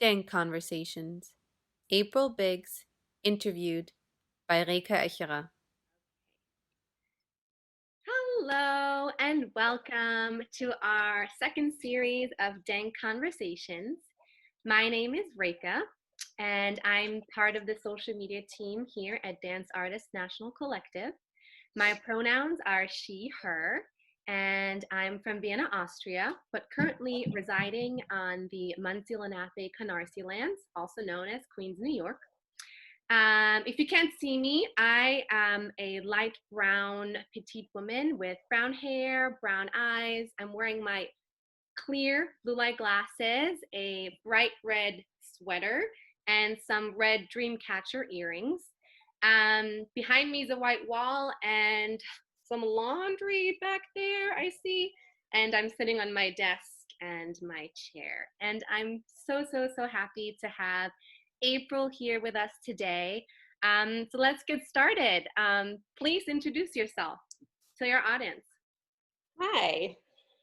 DANConversations. April Biggs, interviewed by Reka Echera. Hello and welcome to our second series of DANC Conversations. My name is Reka and I'm part of the social media team here at Dance Artists National Collective. My pronouns are she, her, and I'm from Vienna, Austria, but currently residing on the Muncie Lenape Canarsie lands, also known as Queens, New York. If you can't see me, I am a light brown petite woman with brown hair, brown eyes. I'm wearing my clear blue light glasses, a bright red sweater, and some red dream catcher earrings. Behind me is a white wall and some laundry back there, I see. And I'm sitting on my desk and my chair. And I'm so happy to have April here with us today. So let's get started. Please introduce yourself to your audience. Hi,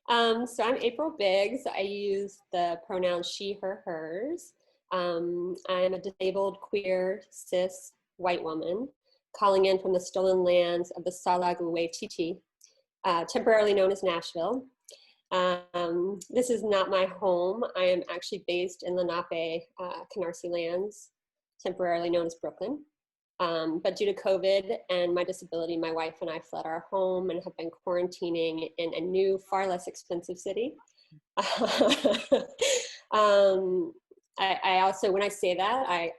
so I'm April Biggs. I use the pronouns she, her, hers. I'm a disabled, queer, cis, white woman calling in from the stolen lands of the Salagwe Titi, temporarily known as Nashville. This is not my home. I am actually based in Lenape, Canarsie lands, temporarily known as Brooklyn. But due to COVID and my disability, my wife and I fled our home and have been quarantining in a new, far less expensive city. I also, when I say that,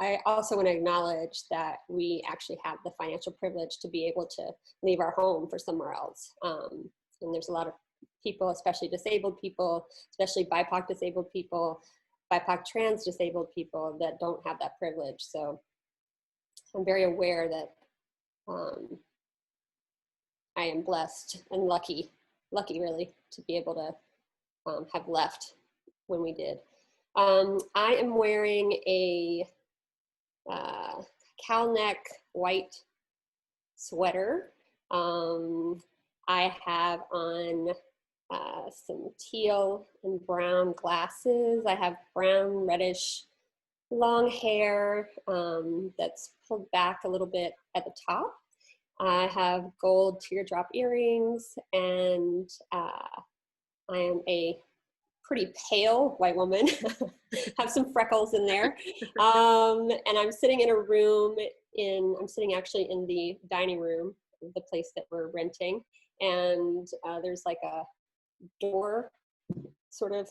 I also want to acknowledge that we actually have the financial privilege to be able to leave our home for somewhere else. And there's a lot of people, especially disabled people, especially BIPOC disabled people, BIPOC trans disabled people that don't have that privilege. So I'm very aware that I am blessed and lucky really, to be able to have left when we did. I am wearing a cowl neck white sweater. I have on some teal and brown glasses. I have brown, reddish, long hair that's pulled back a little bit at the top. I have gold teardrop earrings, and I am a pretty pale white woman. Have some freckles in there. And I'm sitting in a room I'm sitting actually in the dining room of the place that we're renting. And there's like a door sort of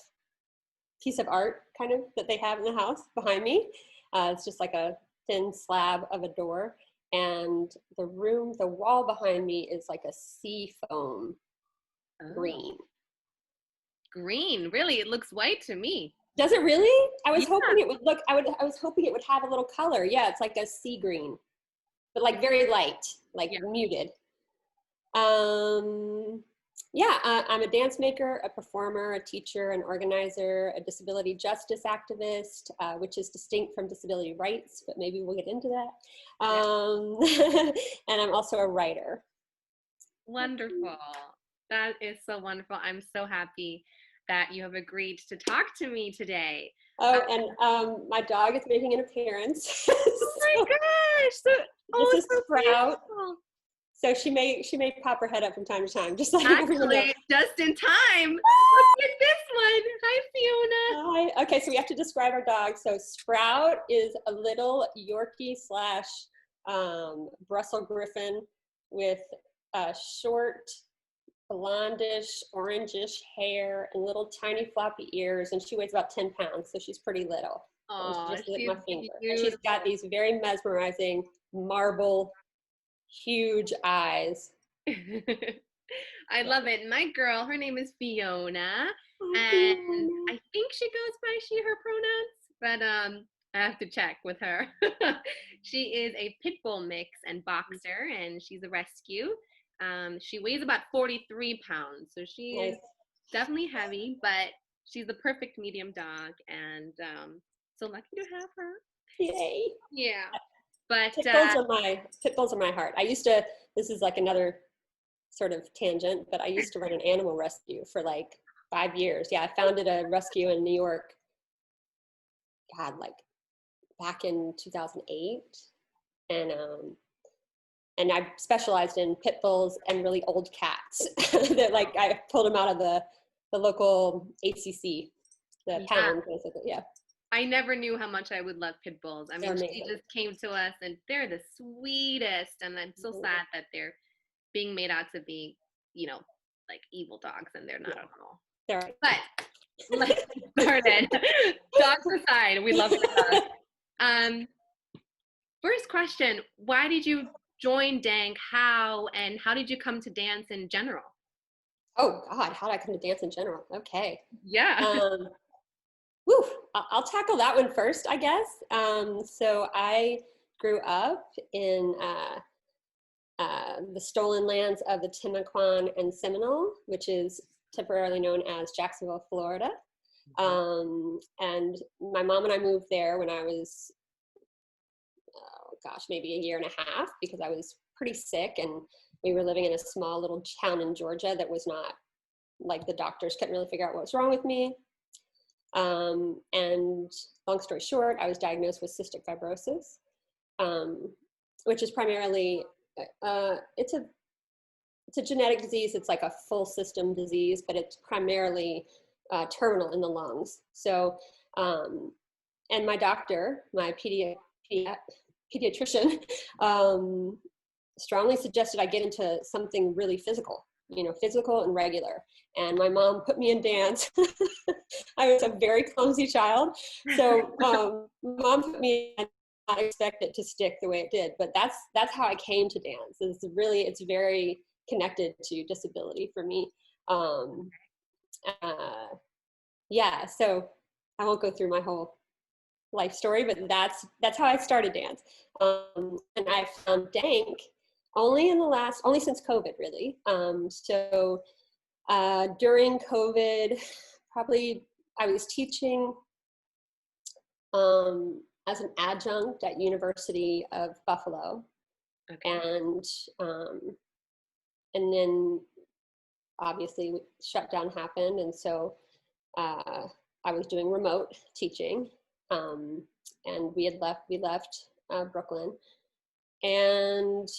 piece of art kind of that they have in the house behind me. It's just like a thin slab of a door. And the wall behind me is like a sea foam green. Green, really? It looks white to me. Does it really? I was hoping it would look, I was hoping it would have a little color. Yeah, it's like a sea green, but like very light, like muted. Yeah, I'm a dance maker, a performer, a teacher, an organizer, a disability justice activist, which is distinct from disability rights, but maybe we'll get into that. And I'm also a writer. Wonderful. That is so wonderful. I'm so happy that you have agreed to talk to me today. Oh, and my dog is making an appearance. Oh my gosh! This is Sprout. Beautiful. So she may pop her head up from time to time, just like everyone else. Just in time. Look at this one. Hi, Fiona. Hi. Okay, so we have to describe our dog. So Sprout is a little Yorkie / Brussels Griffon with short, blondish, orangish hair and little tiny floppy ears, and she weighs about 10 pounds, so she's pretty little. Oh, she's my finger. And she's got these very mesmerizing marble, huge eyes. I love it. My girl, her name is Fiona, and I think she goes by she, her pronouns, but I have to check with her. She is a pit bull mix and boxer, and she's a rescue. She weighs about 43 pounds, so she is definitely heavy, but she's the perfect medium dog, and so lucky to have her. Yay! Yeah, but pit bulls are my heart. This is like another sort of tangent, but I used to run an animal rescue for like 5 years. Yeah, I founded a rescue in New York God, like back in 2008. And I specialized in pit bulls and really old cats that like I pulled them out of the local ACC, the Yeah. pound basically. Yeah. I never knew how much I would love pit bulls. I mean, she just came to us and they're the sweetest. And I'm so sad that they're being made out to be, you know, like evil dogs, and they're not at all. They're right. But let's get started. Dogs aside, we love our dogs. First question, why did you join DANC? How did you come to dance in general? Oh God, how did I come to dance in general? Okay. Yeah. I'll tackle that one first, I guess. So I grew up in the stolen lands of the Timucuan and Seminole, which is temporarily known as Jacksonville, Florida. And my mom and I moved there when I was, maybe a year and a half, because I was pretty sick, and we were living in a small little town in Georgia that was not, like, the doctors couldn't really figure out what was wrong with me. And long story short, I was diagnosed with cystic fibrosis, which is primarily, it's a genetic disease. It's like a full system disease, but it's primarily terminal in the lungs. So, and my doctor, my pediatrician, strongly suggested I get into something really physical, physical and regular. And my mom put me in dance. I was a very clumsy child. So mom put me in, not expect it to stick the way it did, but that's how I came to dance. It's very connected to disability for me. Yeah, so I won't go through my whole life story, but that's how I started dance. And I found DANC only since COVID, really. So during COVID, probably I was teaching as an adjunct at University of Buffalo. Okay. And then obviously shutdown happened, and so I was doing remote teaching. And we left Brooklyn, and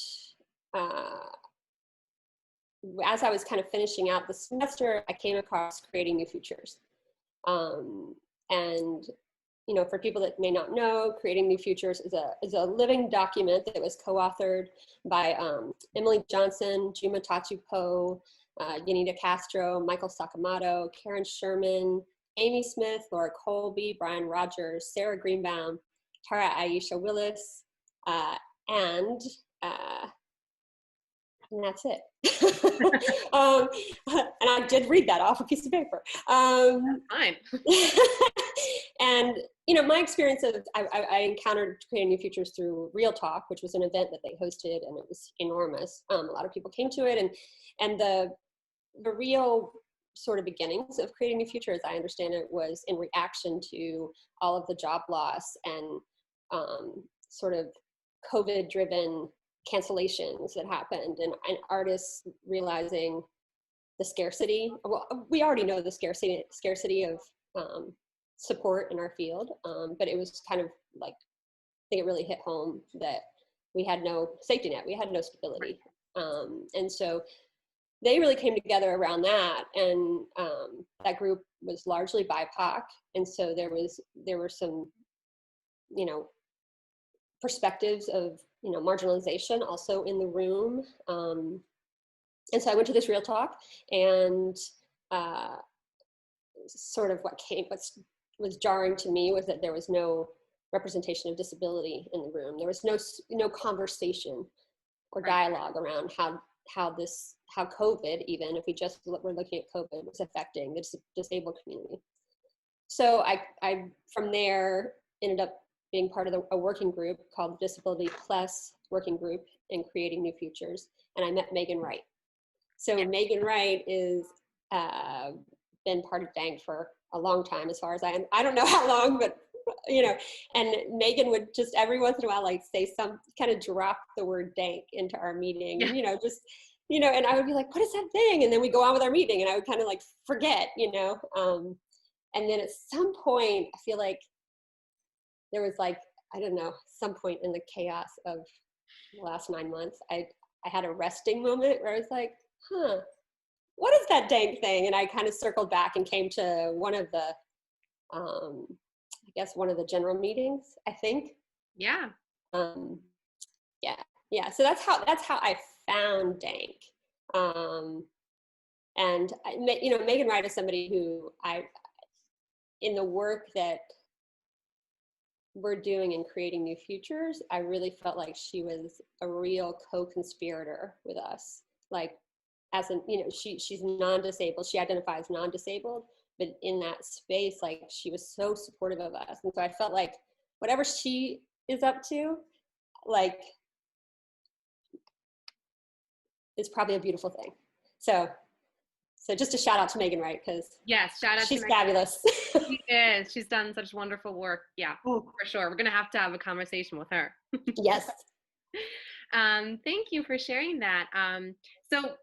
as I was kind of finishing out the semester, I came across Creating New Futures. And for people that may not know, Creating New Futures is a living document that was co-authored by Emily Johnson, Juma Tatu-Poe, Yanita Castro, Michael Sakamoto, Karen Sherman, Amy Smith, Laura Colby, Brian Rogers, Sarah Greenbaum, Tara Aisha Willis, and that's it. And I did read that off a piece of paper. Fine. And my experience of I encountered Creating New Futures through Real Talk, which was an event that they hosted, and it was enormous. A lot of people came to it, and the real sort of beginnings of Creating New Futures, I understand it, was in reaction to all of the job loss and sort of COVID-driven cancellations that happened, and artists realizing the scarcity. Well, we already know the scarcity of support in our field, but it was kind of like, I think it really hit home that we had no safety net, we had no stability, and so they really came together around that. And that group was largely BIPOC, and so there were some perspectives of marginalization also in the room, and so I went to this Real Talk, and sort of what was jarring to me was that there was no representation of disability in the room. There was no conversation or dialogue around how COVID, even if we're looking at COVID, was affecting the disabled community. So I from there ended up being part of a working group called Disability Plus Working Group in Creating New Futures, and I met Megan Wright. So Megan Wright is been part of DANC for a long time, as far as I don't know how long, but and Megan would just every once in a while like say some kind of drop the word DANC into our meeting, and I would be like, what is that thing? And then we go on with our meeting, and I would kind of like forget, and then at some point I feel like there was like, I don't know, some point in the chaos of the last 9 months, I had a resting moment where I was like, what is that DANC thing? And I kind of circled back and came to one of the, I guess one of the general meetings, I think. Yeah. Yeah. Yeah. So that's how I found DANC. And you know, Megan Wright is somebody who in the work that we're doing in creating new futures, I really felt like she was a real co-conspirator with us. Like, as an, you know, she's non-disabled, she identifies non-disabled, but in that space, like, she was so supportive of us. And so I felt like whatever she is up to, like, is probably a beautiful thing. So just a shout out to Megan Wright, because yes, shout out she's to fabulous. She is. She's done such wonderful work. Yeah, for sure. We're gonna have to have a conversation with her. Yes. Thank you for sharing that. So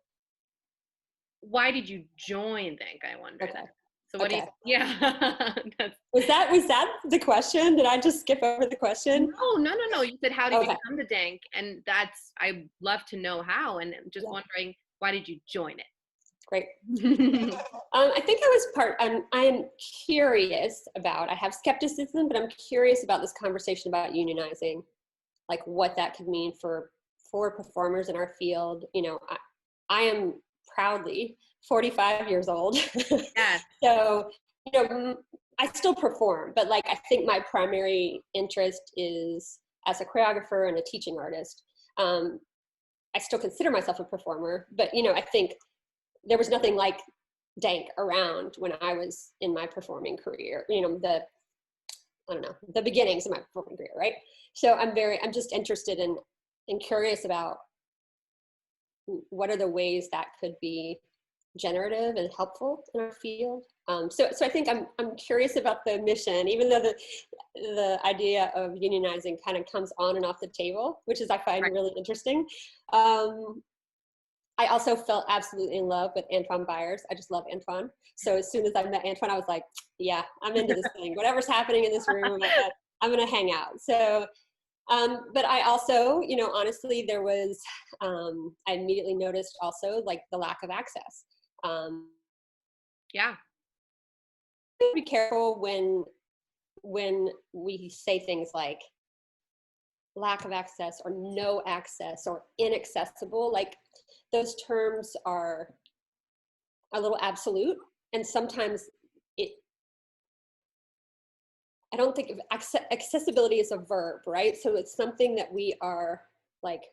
why did you join DANC, I wonder? Okay. So what do you, yeah. Was that the question? Did I just skip over the question? No. You said, how did you come to DANC? And I'd love to know how, and I'm just wondering, why did you join it? Great. I think I am curious about, I have skepticism, but I'm curious about this conversation about unionizing, like what that could mean for performers in our field. You know, I am proudly 45 years old. Yes. So, you know, I still perform, but like, I think my primary interest is as a choreographer and a teaching artist. I still consider myself a performer, but, you know, I think there was nothing like DANC around when I was in my performing career, you know, the beginnings of my performing career, right? So I'm just interested in and curious about what are the ways that could be generative and helpful in our field. So I think I'm curious about the mission, even though the idea of unionizing kind of comes on and off the table, which is I find really interesting. I also fell absolutely in love with Antoine Byers. I just love Antoine. So as soon as I met Antoine, I was like, yeah, I'm into this thing. Whatever's happening in this room, I'm going to hang out. So, but I also, you know, honestly, there was, I immediately noticed also like the lack of access. Yeah. Be careful when we say things like lack of access or no access or inaccessible. Like, those terms are a little absolute, and sometimes I don't think of accessibility as a verb, right? So it's something that we are like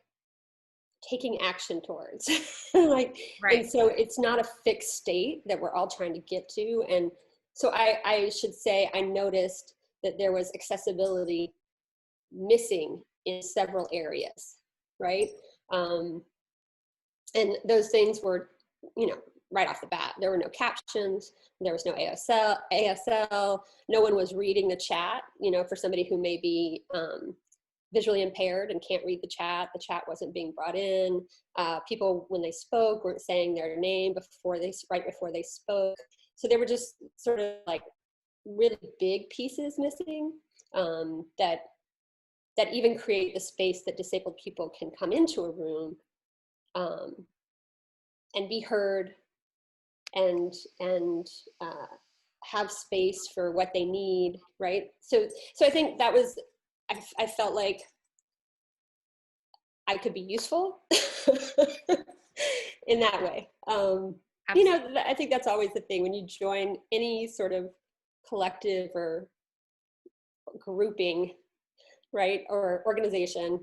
taking action towards. Like, and so it's not a fixed state that we're all trying to get to. And so I should say I noticed that there was accessibility missing in several areas, right? And those things were, you know, right off the bat. There were no captions, there was no ASL, no one was reading the chat, you know, for somebody who may be visually impaired and can't read the chat wasn't being brought in. People, when they spoke, weren't saying their name right before they spoke. So there were just sort of like really big pieces missing that even create the space that disabled people can come into a room and be heard and have space for what they need, right? So I think that was, I felt like I could be useful in that way. You know, I think that's always the thing when you join any sort of collective or grouping, right, or organization.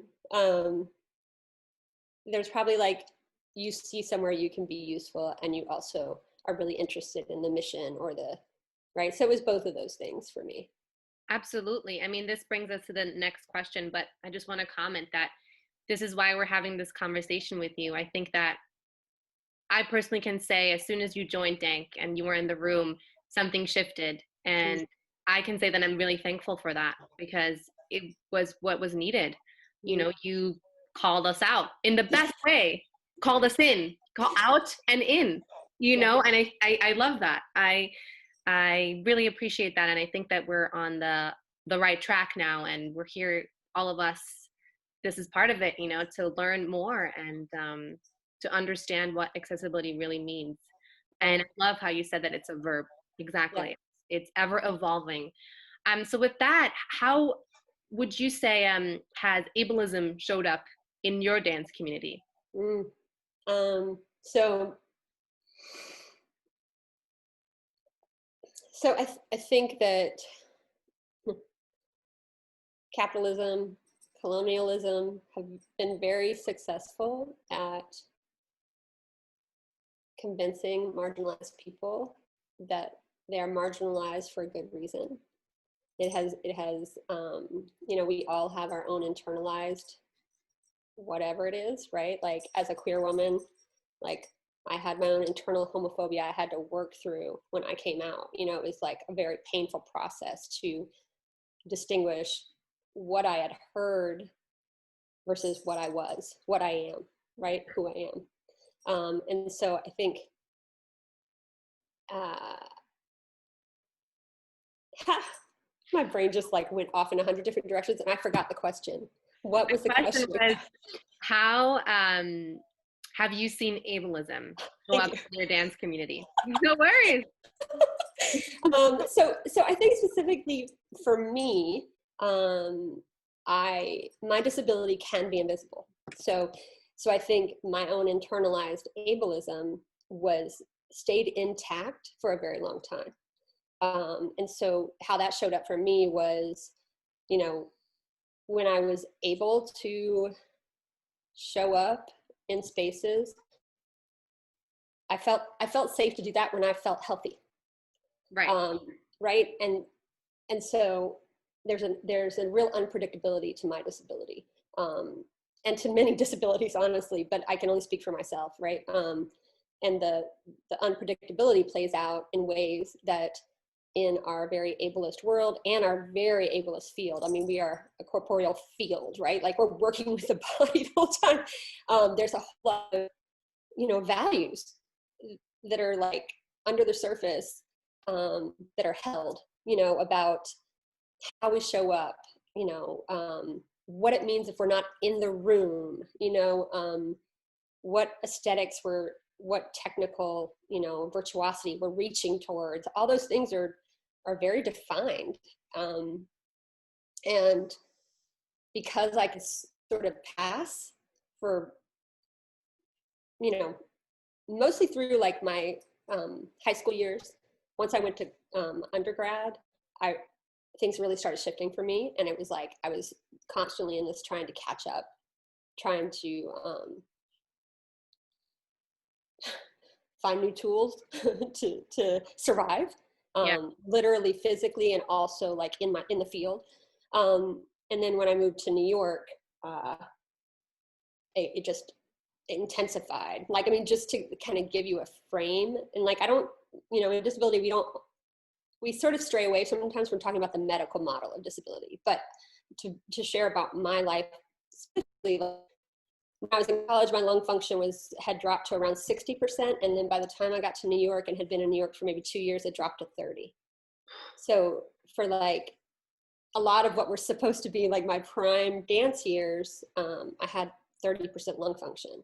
There's probably like, you see somewhere you can be useful and you also are really interested in the mission or right? So it was both of those things for me. Absolutely. I mean, this brings us to the next question, but I just want to comment that this is why we're having this conversation with you. I think that I personally can say as soon as you joined DANC and you were in the room, something shifted. And I can say that I'm really thankful for that because it was what was needed. You know, you called us out in the best way, called us in, call out and in, you know, and I love that. I really appreciate that. And I think that we're on the the right track now, and we're here, all of us. This is part of it, you know, to learn more and to understand what accessibility really means. And I love how you said that it's a verb. Yeah. Exactly. It's ever evolving. So with that, how would you say has ableism showed up in your dance community? Mm. So I think that capitalism, colonialism have been very successful at convincing marginalized people that they are marginalized for a good reason. You know, we all have our own internalized whatever it is, right? Like as a queer woman, like I had my own internal homophobia I had to work through when I came out. You know, it was like a very painful process to distinguish what I had heard versus what I was, what I am, right? Who I am. And so I think uh, my brain just like went off in 100 different directions and I forgot the question. What was the Question question? was, how have you seen ableism show Thank up you. in your dance community? No worries. So I think specifically for me, my disability can be invisible. So I think my own internalized ableism was stayed intact for a very long time. And so how that showed up for me was, you know, when I was able to show up in spaces, I felt safe to do that when I felt healthy. Right. Right. And so there's a real unpredictability to my disability, and to many disabilities, honestly, but I can only speak for myself, right? And the unpredictability plays out in ways that in our very ableist world and our very ableist field. I mean, we are a corporeal field, right? Like we're working with the body the whole time. There's a whole lot of, you know, values that are like under the surface, that are held, you know, about how we show up, you know, what it means if we're not in the room, you know, what aesthetics what technical, you know, virtuosity we're reaching towards. All those things are very defined. And because I could sort of pass for, you know, mostly through like my high school years, once I went to undergrad, things really started shifting for me, and it was like I was constantly in this trying to catch up, trying to find new tools to survive, Yeah. literally, physically, and also like in the field. And then when I moved to New York, it just intensified. Like, I mean, just to kind of give you a frame, and like I don't, you know, in disability we sort of stray away sometimes from talking about the medical model of disability, but to share about my life specifically, when I was in college, my lung function had dropped to around 60%. And then by the time I got to New York and had been in New York for maybe 2 years, it dropped to 30. So for like a lot of what were supposed to be like my prime dance years, I had 30% lung function.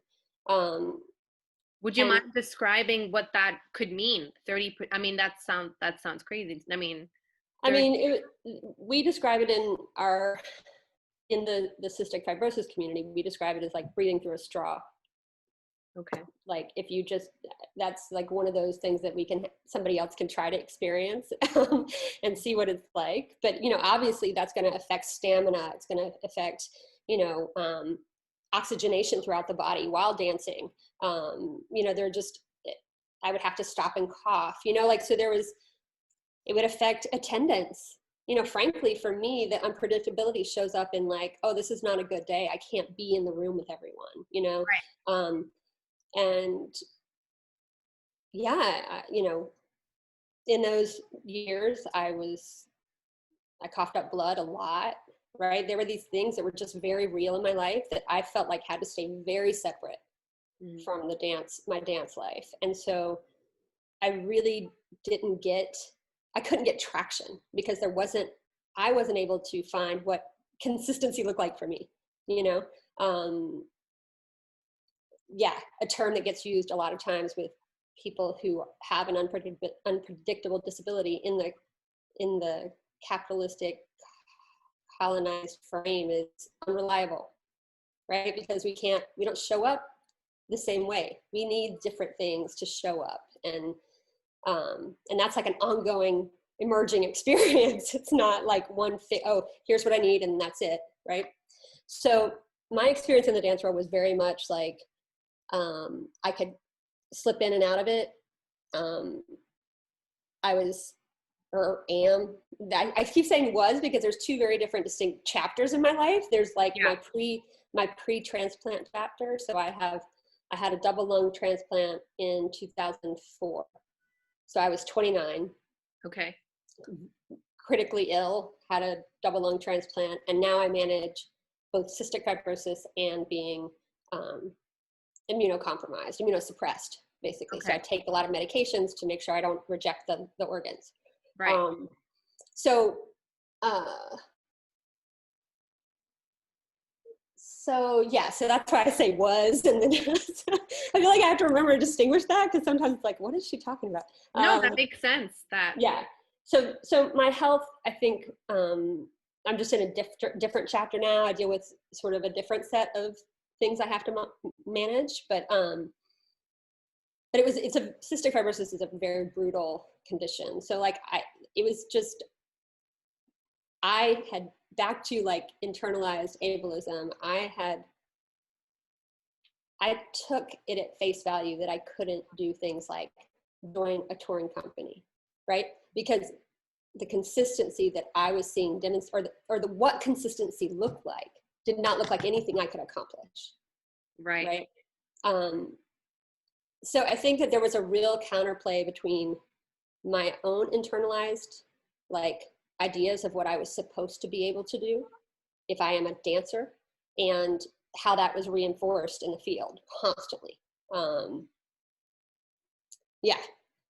Would you And mind describing what that could mean? 30, I mean, that sounds crazy. I mean, 30, we describe it in the cystic fibrosis community, we describe it as like breathing through a straw. okay. Like if you just, that's like one of those things that somebody else can try to experience and see what it's like. But, you know, obviously that's going to affect stamina. It's going to affect, you know, oxygenation throughout the body while dancing. You know, I would have to stop and cough, you know, like, so it would affect attendance. You know, frankly, for me, the unpredictability shows up in like, oh, this is not a good day. I can't be in the room with everyone, you know? Right. And yeah, you know, in those years, I coughed up blood a lot, right? There were these things that were just very real in my life that I felt like had to stay very separate from my dance life. And so I really I couldn't get traction because there wasn't I wasn't able to find what consistency looked like for me, you know? Yeah, a term that gets used a lot of times with people who have an unpredictable disability in the capitalistic colonized frame is unreliable, right? Because we don't show up the same way. We need different things to show up, and that's like an ongoing emerging experience. It's not like oh, here's what I need and that's it, right? So my experience in the dance world was very much like I could slip in and out of it. I was, or am, I keep saying was because there's two very different distinct chapters in my life. There's like my pre-transplant chapter. So I had a double lung transplant in 2004. So I was 29. Okay. Critically ill, had a double lung transplant, and now I manage both cystic fibrosis and being immunocompromised, immunosuppressed, basically. Okay. So I take a lot of medications to make sure I don't reject the organs. Right. So that's why I say was, and then I feel like I have to remember to distinguish that, because sometimes it's like, what is she talking about? No, that makes sense. Yeah. So my health, I think, I'm just in a different chapter now. I deal with sort of a different set of things I have to manage, but cystic fibrosis is a very brutal condition. So like I had, back to like internalized ableism, I took it at face value that I couldn't do things like join a touring company, right? Because the consistency that I was seeing what consistency looked like did not look like anything I could accomplish. Right. So I think that there was a real counterplay between my own internalized like ideas of what I was supposed to be able to do if I am a dancer, and how that was reinforced in the field constantly.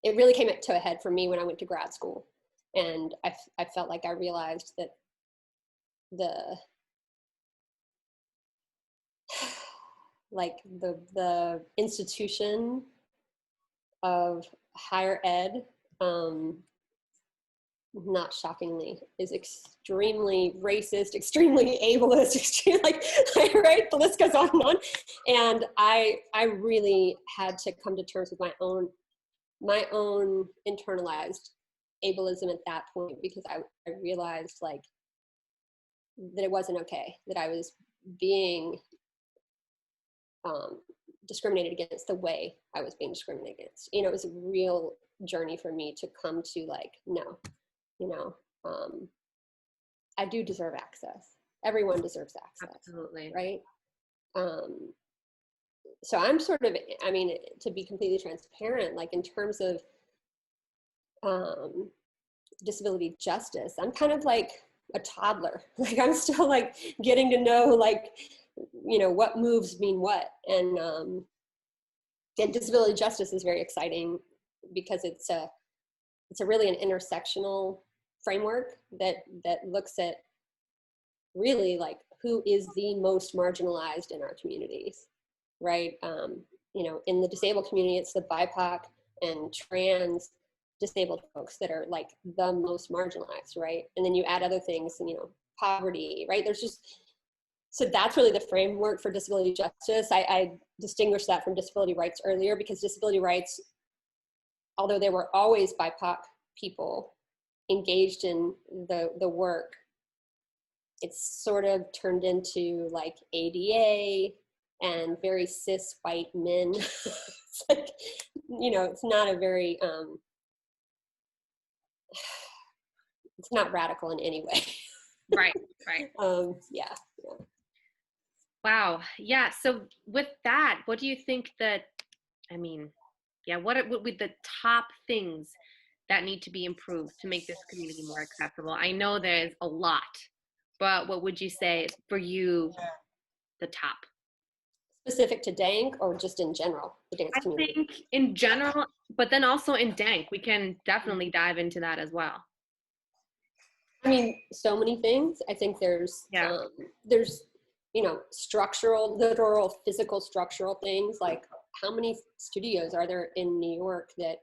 It really came to a head for me when I went to grad school, and I felt like I realized that the institution of higher ed, not shockingly, is extremely racist, extremely ableist, right? The list goes on and on. And I really had to come to terms with my own internalized ableism at that point, because I realized like that it wasn't okay, that I was being discriminated against the way I was being discriminated against. It was a real journey for me to come to like, no, I do deserve access. Everyone deserves access. Absolutely. Right? So I'm sort of, to be completely transparent, like in terms of disability justice, I'm kind of like a toddler. Like I'm still like getting to know like, what moves mean what. And disability justice is very exciting because it's a really an intersectional framework that looks at really like who is the most marginalized in our communities, right? In the disabled community, it's the BIPOC and trans disabled folks that are like the most marginalized, right? And then you add other things, poverty, right? So that's really the framework for disability justice. I distinguished that from disability rights earlier, because disability rights, although there were always BIPOC people engaged in the work, it's sort of turned into like ADA and very cis white men. It's like, it's not a very, it's not radical in any way. Right. Yeah. Wow. Yeah. So with that, what do you think what would be the top things that need to be improved to make this community more acceptable? I know there's a lot, but what would you say is for you the top? Specific to DANC or just in general, the dance community? I think in general, but then also in DANC, we can definitely dive into that as well. I mean, so many things. I think there's, structural, literal, physical, structural things. Like, how many studios are there in New York that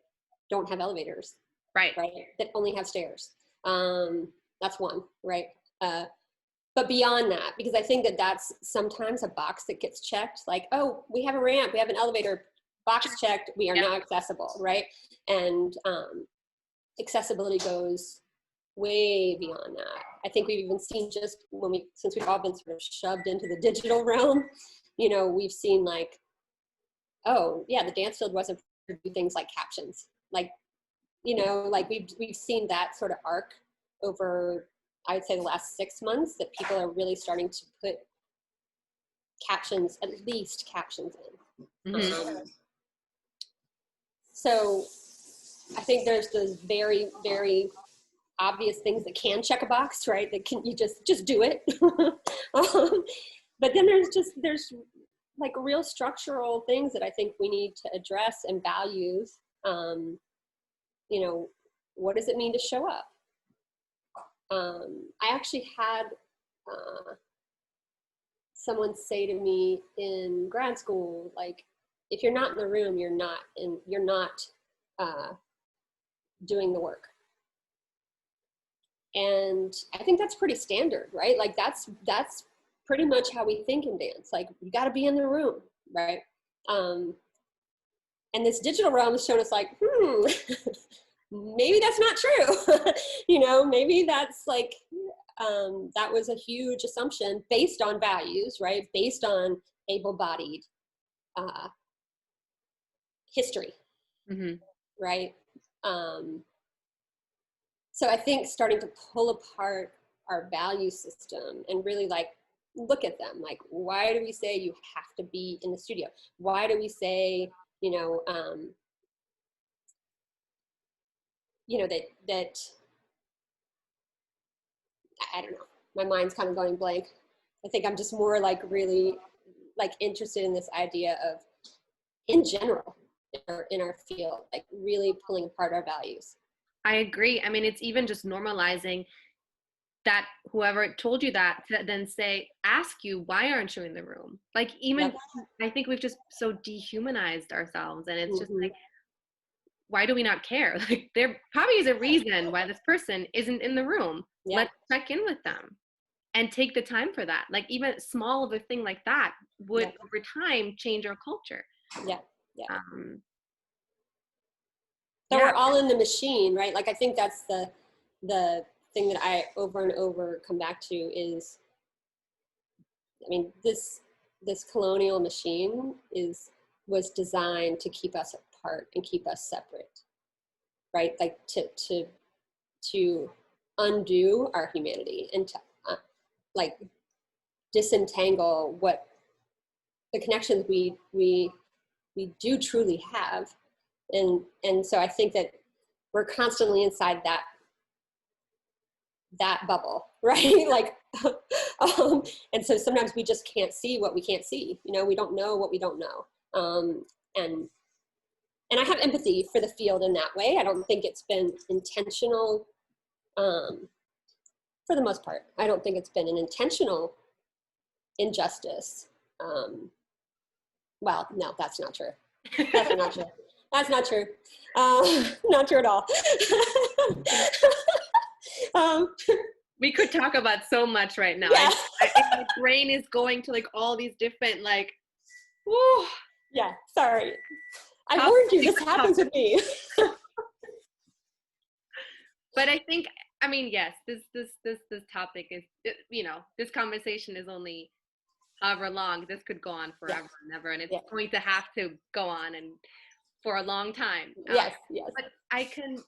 don't have elevators? Right. That only have stairs. That's one, right? But beyond that, because I think that that's sometimes a box that gets checked, like, oh, we have a ramp, we have an elevator, box checked, we are now accessible, right? And accessibility goes way beyond that. I think we've even seen, just since we've all been sort of shoved into the digital realm, we've seen like, oh yeah, the dance field wasn't to do things like captions, like, like we've seen that sort of arc over, I'd say, the last 6 months, that people are really starting to put captions, at least captions in. So I think there's those very, very obvious things that can check a box, right? That can, you just do it. But then there's like real structural things that I think we need to address, and values. What does it mean to show up? I actually had someone say to me in grad school, like, if you're not in the room, you're not doing the work. And I think that's pretty standard, right? Like, that's pretty much how we think in dance. Like, you got to be in the room, right? And this digital realm has shown us, like, maybe that's not true. Maybe that's like, that was a huge assumption based on values, right? Based on able-bodied history, right? So I think starting to pull apart our value system and really like look at them, like, why do we say you have to be in the studio? Why do we say, that I don't know, my mind's kind of going blank. I think I'm just more like really like interested in this idea of, in general, in our field, like really pulling apart our values. I agree. I mean, it's even just normalizing that whoever told you that to then ask you, why aren't you in the room? Like, even, I think we've just so dehumanized ourselves, and it's just like, why do we not care? Like, there probably is a reason why this person isn't in the room. Let's check in with them and take the time for that. Like, even small of a thing like that would over time change our culture. So we're all in the machine, right? Like, I think that's the thing that I over and over come back to is, I mean, this colonial machine was designed to keep us apart and keep us separate, right? Like to undo our humanity and to like disentangle what the connections we do truly have. And so I think that we're constantly inside that bubble, right? Like, and so sometimes we just can't see what we can't see. We don't know what we don't know. And I have empathy for the field in that way. I don't think it's been intentional, for the most part. I don't think it's been an intentional injustice. Well, no, that's not true. That's not true. That's not true. Not true at all. We could talk about so much right now. Yeah. My brain is going to like all these different like, whew. Yeah, sorry. I warned you, this happens with me. But I think, I mean, yes, this topic is, this conversation is only however long. This could go on forever and ever, and it's going to have to go on and for a long time. Yes. But I could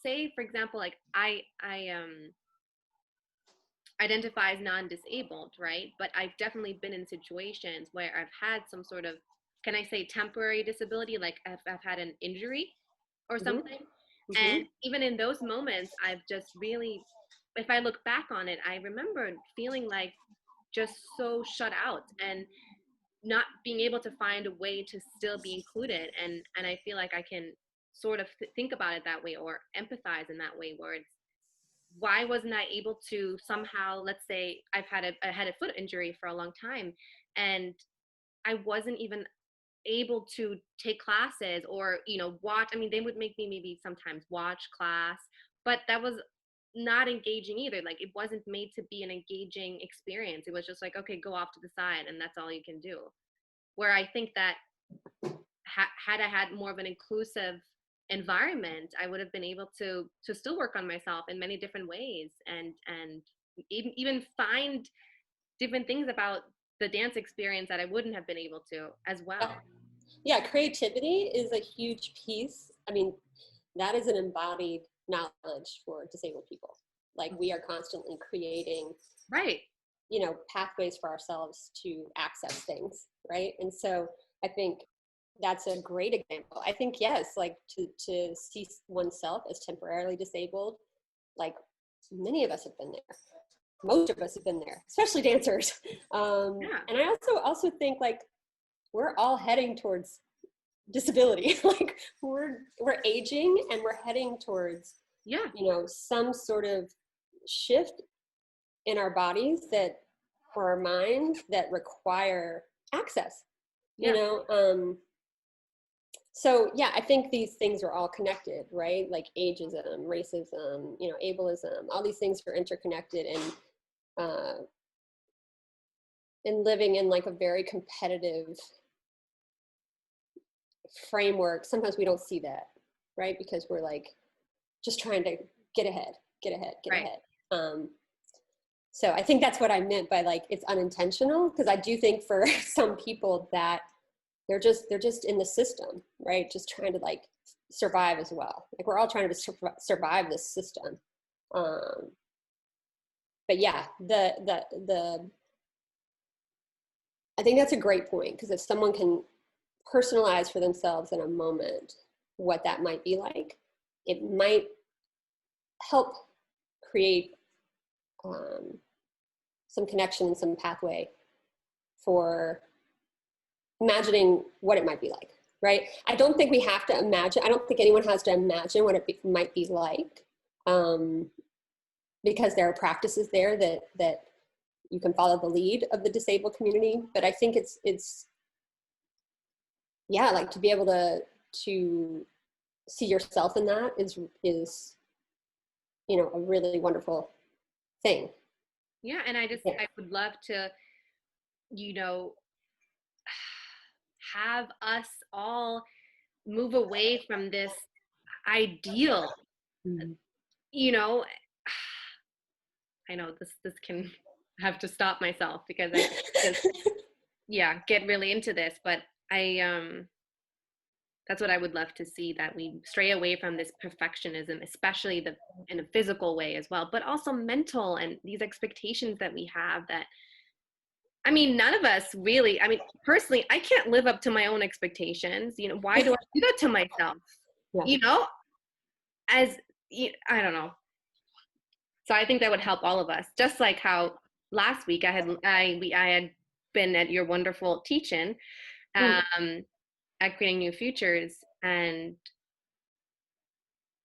say, for example, like I identify as non-disabled, right? But I've definitely been in situations where I've had some sort of, can I say, temporary disability, like I've had an injury or something. And even in those moments, I've just really, if I look back on it, I remember feeling like just so shut out and not being able to find a way to still be included. And I feel like I can sort of think about it that way or empathize in that way, where it's why wasn't I able to somehow, let's say I had a foot injury for a long time, and I wasn't even able to take classes or, watch. I mean, they would make me maybe sometimes watch class, but that was not engaging either. Like, it wasn't made to be an engaging experience. It was just like, okay, go off to the side and that's all you can do. Where I think that had I had more of an inclusive environment, I would have been able to still work on myself in many different ways, and even find different things about the dance experience that I wouldn't have been able to as well. Yeah, creativity is a huge piece. I mean, that is an embodied knowledge for disabled people. Like, we are constantly creating, Right. pathways for ourselves to access things, right? And so I think that's a great example. I think, yes, like to see oneself as temporarily disabled, like, many of us have been there. Most of us have been there, especially dancers. Yeah. And I also think, like, we're all heading towards disability. Like, we're aging and we're heading towards, Yeah. some sort of shift in our bodies or our minds that require access, Yeah. So yeah, I think these things are all connected, right? Like ageism, racism, ableism, all these things are interconnected, and living in like a very competitive framework. Sometimes we don't see that, right? Because we're like just trying to get ahead. Right. So I think that's what I meant by, like, it's unintentional, because I do think for some people that they're just in the system, right? Just trying to, like, survive as well. Like, we're all trying to survive this system. But yeah, I think that's a great point, because if someone can personalize for themselves in a moment what that might be like, it might help create some connection and some pathway for imagining what it might be like, right? I don't think we have to imagine. I don't think anyone has to imagine what it might be like, because there are practices there that you can follow the lead of the disabled community. But I think it's yeah, like, to be able to see yourself in that is a really wonderful thing. Yeah. And I would love to, you know, have us all move away from this ideal, you know, I know this can have to stop myself because I just, yeah, get really into this, but that's what I would love to see, that we stray away from this perfectionism, especially in a physical way as well, but also mental, and these expectations that we have that, I mean, none of us really, I mean, personally, I can't live up to my own expectations. Why do I do that to myself? Yeah. As, I don't know. So I think that would help all of us. Just like how last week I had been at your wonderful teach-in at Creating New Futures, and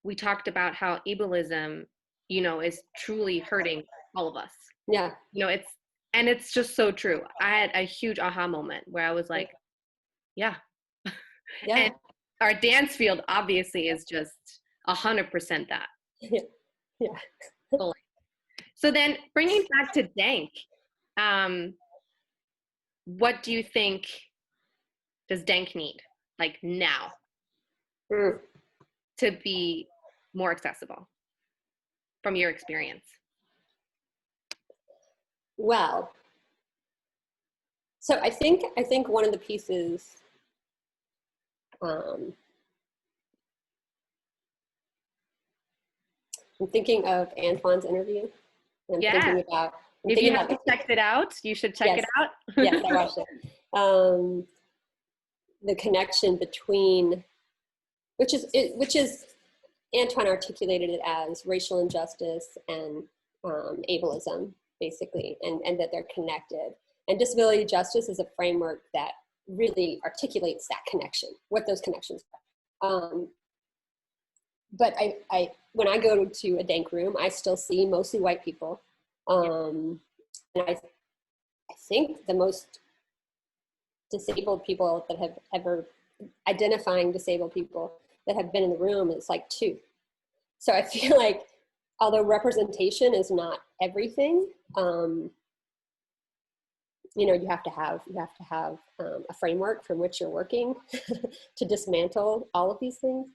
we talked about how ableism, is truly hurting all of us. Yeah. It's just so true. I had a huge aha moment where I was like, yeah. And our dance field obviously is just 100% that. Yeah. Fully. So then, bringing back to DANC, what do you think does DANC need, like, now, to be more accessible from your experience? Well, so I think one of the pieces, I'm thinking of Antoine's interview. I'm thinking about. If you haven't checked it out, you should check it out. Yes, I watched it. The connection between, which is Antoine articulated it as racial injustice and ableism, basically, and that they're connected. And disability justice is a framework that really articulates that connection, what those connections are. but I when I go to a DANC room, I still see mostly white people. And I think the most disabled people that have ever, identifying disabled people that have been in the room is like 2. So I feel like, although representation is not everything, you know, you have to have a framework from which you're working to dismantle all of these things.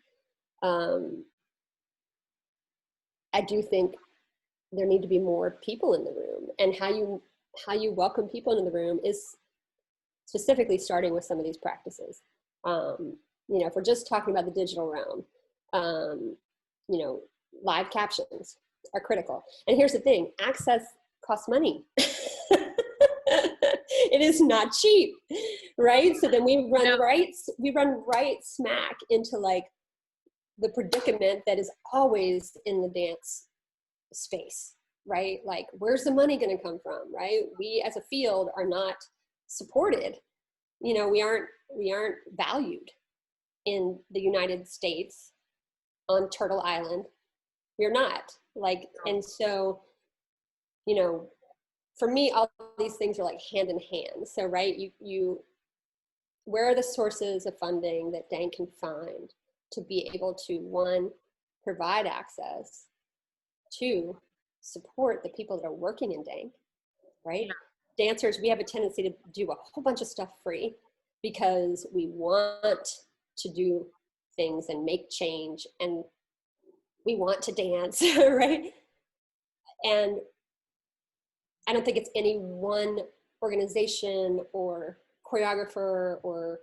I do think there need to be more people in the room, and how you welcome people into the room is specifically starting with some of these practices. You know, if we're just talking about the digital realm, you know, live captions are critical. And here's the thing, access costs money. It is not cheap, right? So then we run right smack into like the predicament that is always in the dance space, right? Like, where's the money going to come from, right? We as a field are not supported. You know, we aren't valued in the United States on Turtle Island. We're not, like, and so, you know, for me, all these things are like hand in hand. So, right, you where are the sources of funding that DANC can find to be able to, 1, provide access, 2, support the people that are working in DANC, right? Yeah. Dancers, we have a tendency to do a whole bunch of stuff free because we want to do things and make change, and we want to dance, right? And I don't think it's any one organization or choreographer or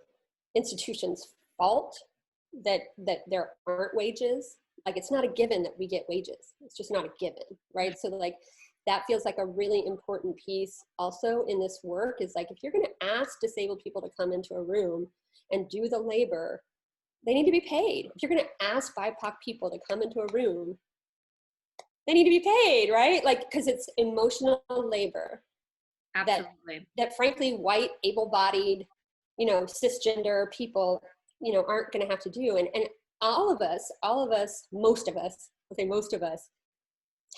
institution's fault that there aren't wages. Like, it's not a given that we get wages. It's just not a given, right? So like, that feels like a really important piece also in this work, is like, if you're going to ask disabled people to come into a room and do the labor, they need to be paid. If you're going to ask BIPOC people to come into a room, they need to be paid, right? Like, because it's emotional labor. Absolutely. That frankly, white, able-bodied, you know, cisgender people, you know, aren't going to have to do. And all of us, most of us, I'll say most of us,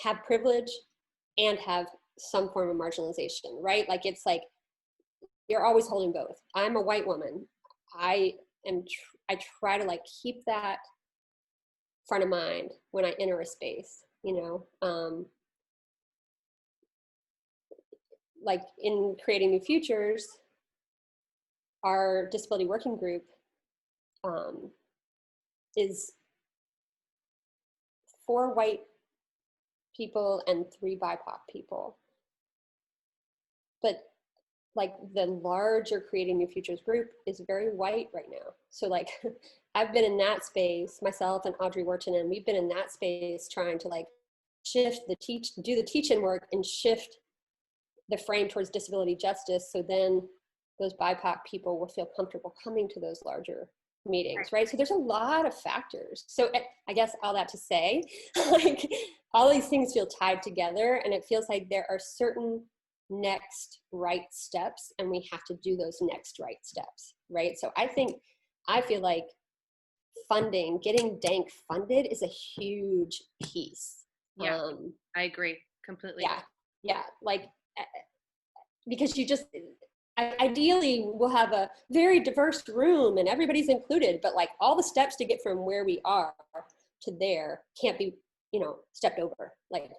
have privilege and have some form of marginalization, right? Like, it's like, you're always holding both. I'm a white woman. I try to like keep that front of mind when I enter a space, you know, like in Creating New Futures, our disability working group is 4 white people and 3 BIPOC people. But like, the larger Creating New Futures group is very white right now. So like, I've been in that space, myself and Audrey Wharton, and we've been in that space trying to like shift do the teach-in work and shift the frame towards disability justice. So then those BIPOC people will feel comfortable coming to those larger meetings, right? So there's a lot of factors. So I guess all that to say, like, all these things feel tied together, and it feels like there are certain next right steps, and we have to do those next right steps, right? So I feel like funding, getting DANC funded is a huge piece. Yeah, I agree completely. Yeah, like, because you just, ideally we'll have a very diverse room and everybody's included, but like, all the steps to get from where we are to there can't be, you know, stepped over. Like,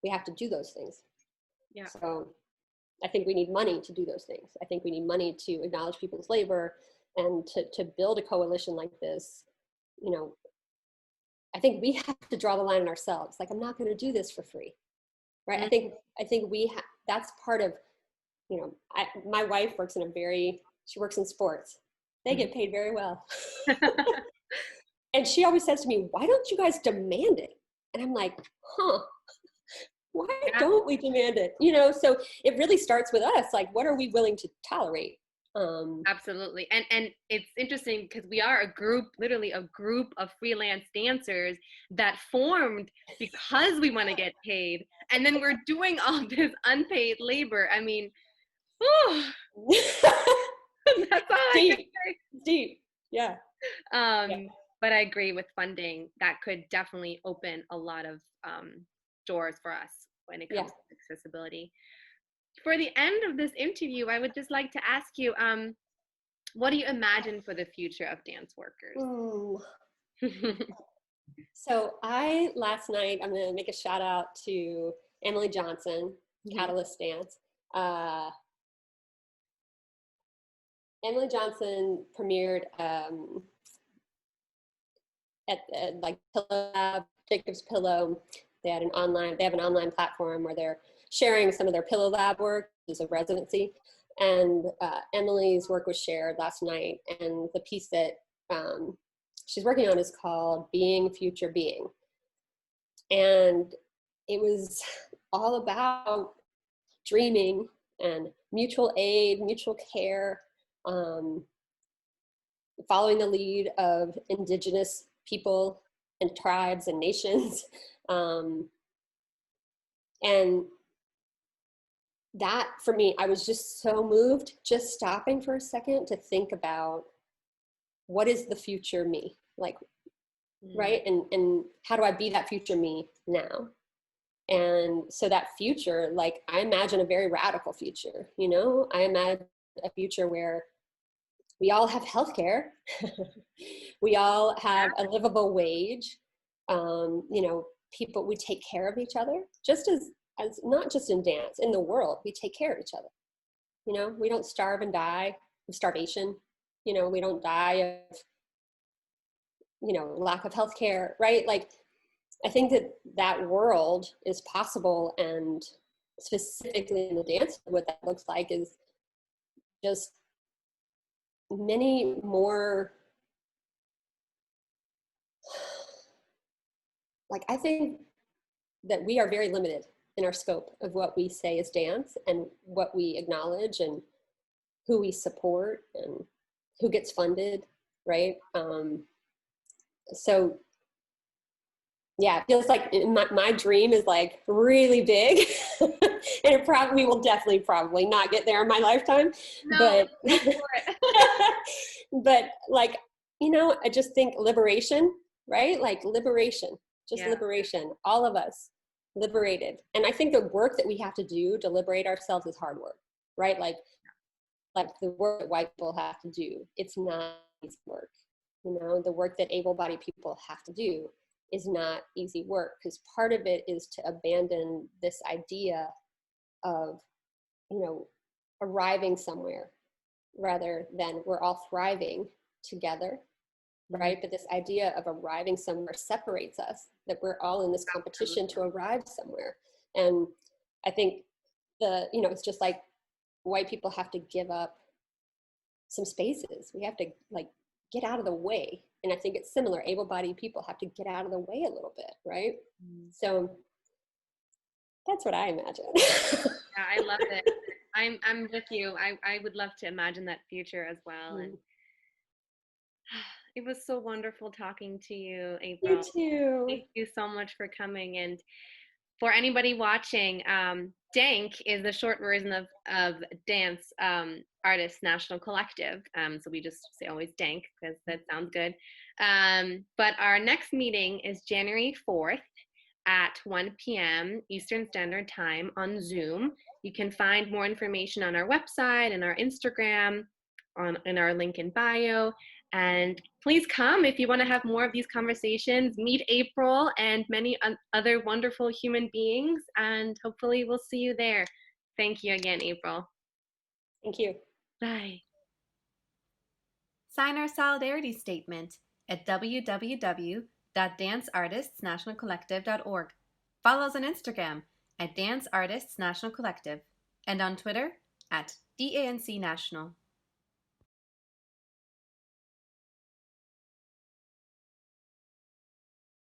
we have to do those things. Yeah. So I think we need money to do those things. I think we need money to acknowledge people's labor, and to build a coalition like this. You know, I think we have to draw the line on ourselves. Like, I'm not going to do this for free, right? Mm-hmm. I think that's part of, you know, my wife works she works in sports. They mm-hmm. get paid very well. And she always says to me, why don't you guys demand it? And I'm like, why don't we demand it? You know, so it really starts with us. Like, what are we willing to tolerate? Absolutely. And it's interesting because we are literally a group of freelance dancers that formed because we want to get paid. And then we're doing all this unpaid labor. I mean, that's all deep, I can say. Deep. Yeah. Yeah. But I agree with funding, that could definitely open a lot of doors for us when it comes to accessibility. For the end of this interview, I would just like to ask you, what do you imagine for the future of dance workers? So last night, I'm going to make a shout out to Emily Johnson, Catalyst Dance. Emily Johnson premiered at like Pillow Lab, Jacob's Pillow. They have an online platform where they're sharing some of their Pillow Lab work as a residency. And Emily's work was shared last night, and the piece that she's working on is called Being Future Being. And it was all about dreaming and mutual aid, mutual care, following the lead of indigenous people and tribes and nations. And that, for me, I was just so moved, just stopping for a second to think about what is the future me, like, right? And how do I be that future me now? And so that future, like, I imagine a very radical future, you know? I imagine a future where we all have healthcare, we all have a livable wage, you know, we take care of each other, just as not just in dance, in the world, we take care of each other. You know, we don't starve and die of starvation. You know, we don't die of, you know, lack of healthcare, right? Like, I think that world is possible, and specifically in the dance, what that looks like is just many more, like, I think that we are very limited in our scope of what we say is dance and what we acknowledge and who we support and who gets funded, right? So yeah, it feels like my dream is like really big and we will definitely probably not get there in my lifetime. No, but like, you know, I just think liberation, right? Like liberation, liberation, all of us liberated. And I think the work that we have to do to liberate ourselves is hard work, right? Like the work that white people have to do, it's not easy work. You know, the work that able-bodied people have to do is not easy work, because part of it is to abandon this idea of, you know, arriving somewhere rather than we're all thriving together, right? But this idea of arriving somewhere separates us, that we're all in this competition to arrive somewhere. And I think you know, it's just like white people have to give up some spaces. We have to like get out of the way. And I think it's similar. Able-bodied people have to get out of the way a little bit, right? So that's what I imagine. Yeah, I love it. I'm with you. I would love to imagine that future as well. And it was so wonderful talking to you, April. You too. Thank you so much for coming. And for anybody watching, DANC is the short version of Dance Artists National Collective. So we just say always DANC because that sounds good. But our next meeting is January 4th at 1 p.m. Eastern Standard Time on Zoom. You can find more information on our website and our Instagram, in our link in bio. And please come if you want to have more of these conversations. Meet April and many other wonderful human beings, and hopefully we'll see you there. Thank you again, April. Thank you. Bye. Sign our solidarity statement at www.danceartistsnationalcollective.org. Follow us on Instagram at Dance Artists National Collective and on Twitter at DANC National.